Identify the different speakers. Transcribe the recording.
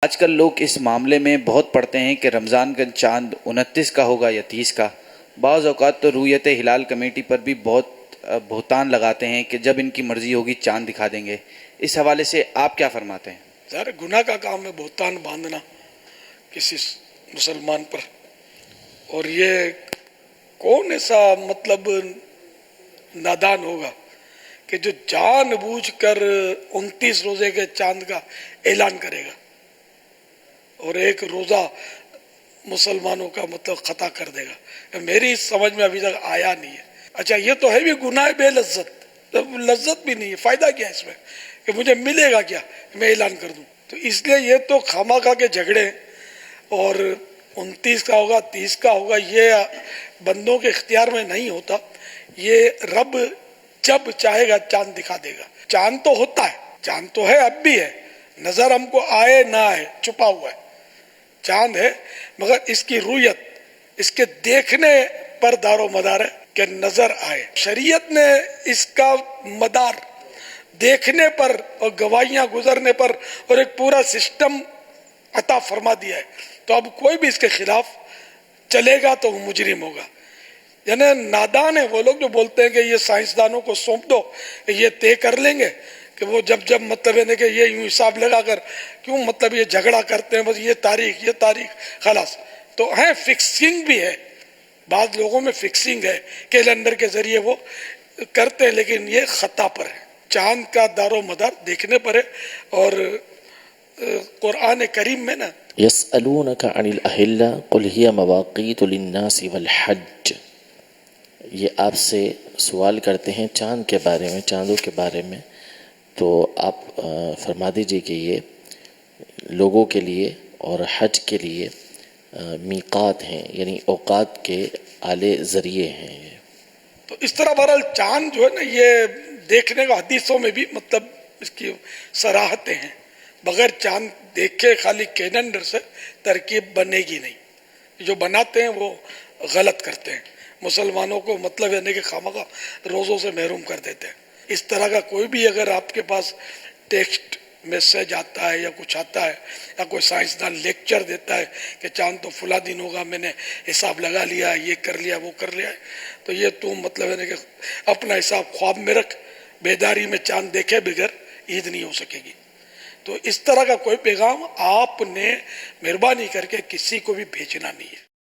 Speaker 1: آج کل لوگ اس معاملے میں بہت پڑھتے ہیں کہ رمضان کا چاند 29 کا ہوگا یا 30 کا. بعض اوقات تو رویت ہلال کمیٹی پر بھی بہت بہتان لگاتے ہیں کہ جب ان کی مرضی ہوگی چاند دکھا دیں گے. اس حوالے سے آپ کیا فرماتے ہیں؟
Speaker 2: ظاہر گناہ کا کام ہے بہتان باندھنا کسی مسلمان پر. اور یہ کون ایسا نادان ہوگا کہ جو جان بوجھ کر 29 روزے کے چاند کا اعلان کرے گا اور ایک روزہ مسلمانوں کا خطا کر دے گا. میری سمجھ میں ابھی تک آیا نہیں ہے. اچھا یہ تو ہے بھی گناہ بے لذت، لذت بھی نہیں ہے. فائدہ کیا ہے اس میں کہ مجھے ملے گا کیا میں اعلان کر دوں؟ تو اس لیے یہ تو خامخواہ کے جھگڑے ہیں. اور 29 کا ہوگا 30 کا ہوگا یہ بندوں کے اختیار میں نہیں ہوتا. یہ رب جب چاہے گا چاند دکھا دے گا. چاند تو ہوتا ہے، چاند تو ہے، اب بھی ہے، نظر ہم کو آئے نہ آئے چھپا ہوا ہے. چاند ہے مگر اس کی رویت، اس کے دیکھنے پر دار و مدار ہے کہ نظر آئے. شریعت نے اس کا مدار دیکھنے پر اور گواہیاں گزرنے پر اور ایک پورا سسٹم عطا فرما دیا ہے. تو اب کوئی بھی اس کے خلاف چلے گا تو وہ مجرم ہوگا. یعنی نادان ہیں وہ لوگ جو بولتے ہیں کہ یہ سائنسدانوں کو سونپ دو کہ یہ طے کر لیں گے کہ وہ جب کہ یہ یوں حساب لگا کر کیوں یہ جھگڑا کرتے ہیں. بس یہ تاریخ خلاص. تو ہے فکسنگ بھی ہے، بعض لوگوں میں فکسنگ ہے، کیلنڈر کے ذریعے وہ کرتے ہیں، لیکن یہ خطا پر ہے. چاند کا دار و مدار دیکھنے پر ہے. اور قرآن کریم میں نا
Speaker 3: یسألونک عن الاہلہ قل ہی مواقیت للناس والحج، یہ آپ سے سوال کرتے ہیں چاند کے بارے میں، چاندوں کے بارے میں. تو آپ فرما دیجئے کہ یہ لوگوں کے لیے اور حج کے لیے میقات ہیں، یعنی اوقات کے اعلی ذریعے ہیں. یہ
Speaker 2: تو اس طرح بہرحال چاند جو ہے نا یہ دیکھنے کا حدیثوں میں بھی اس کی صراحتیں ہیں. بغیر چاند دیکھے خالی کیلنڈر سے ترکیب بنے گی نہیں. جو بناتے ہیں وہ غلط کرتے ہیں، مسلمانوں کو یعنی کہ خامخواہ روزوں سے محروم کر دیتے ہیں. اس طرح کا کوئی بھی اگر آپ کے پاس ٹیکسٹ میسج آتا ہے یا کچھ آتا ہے یا کوئی سائنسدان لیکچر دیتا ہے کہ چاند تو فلاں دن ہوگا، میں نے حساب لگا لیا، یہ کر لیا وہ کر لیا، تو یہ تو یعنی کہ اپنا حساب خواب میں رکھ. بیداری میں چاند دیکھے بغیر عید نہیں ہو سکے گی. تو اس طرح کا کوئی پیغام آپ نے مہربانی کر کے کسی کو بھی بھیجنا نہیں ہے.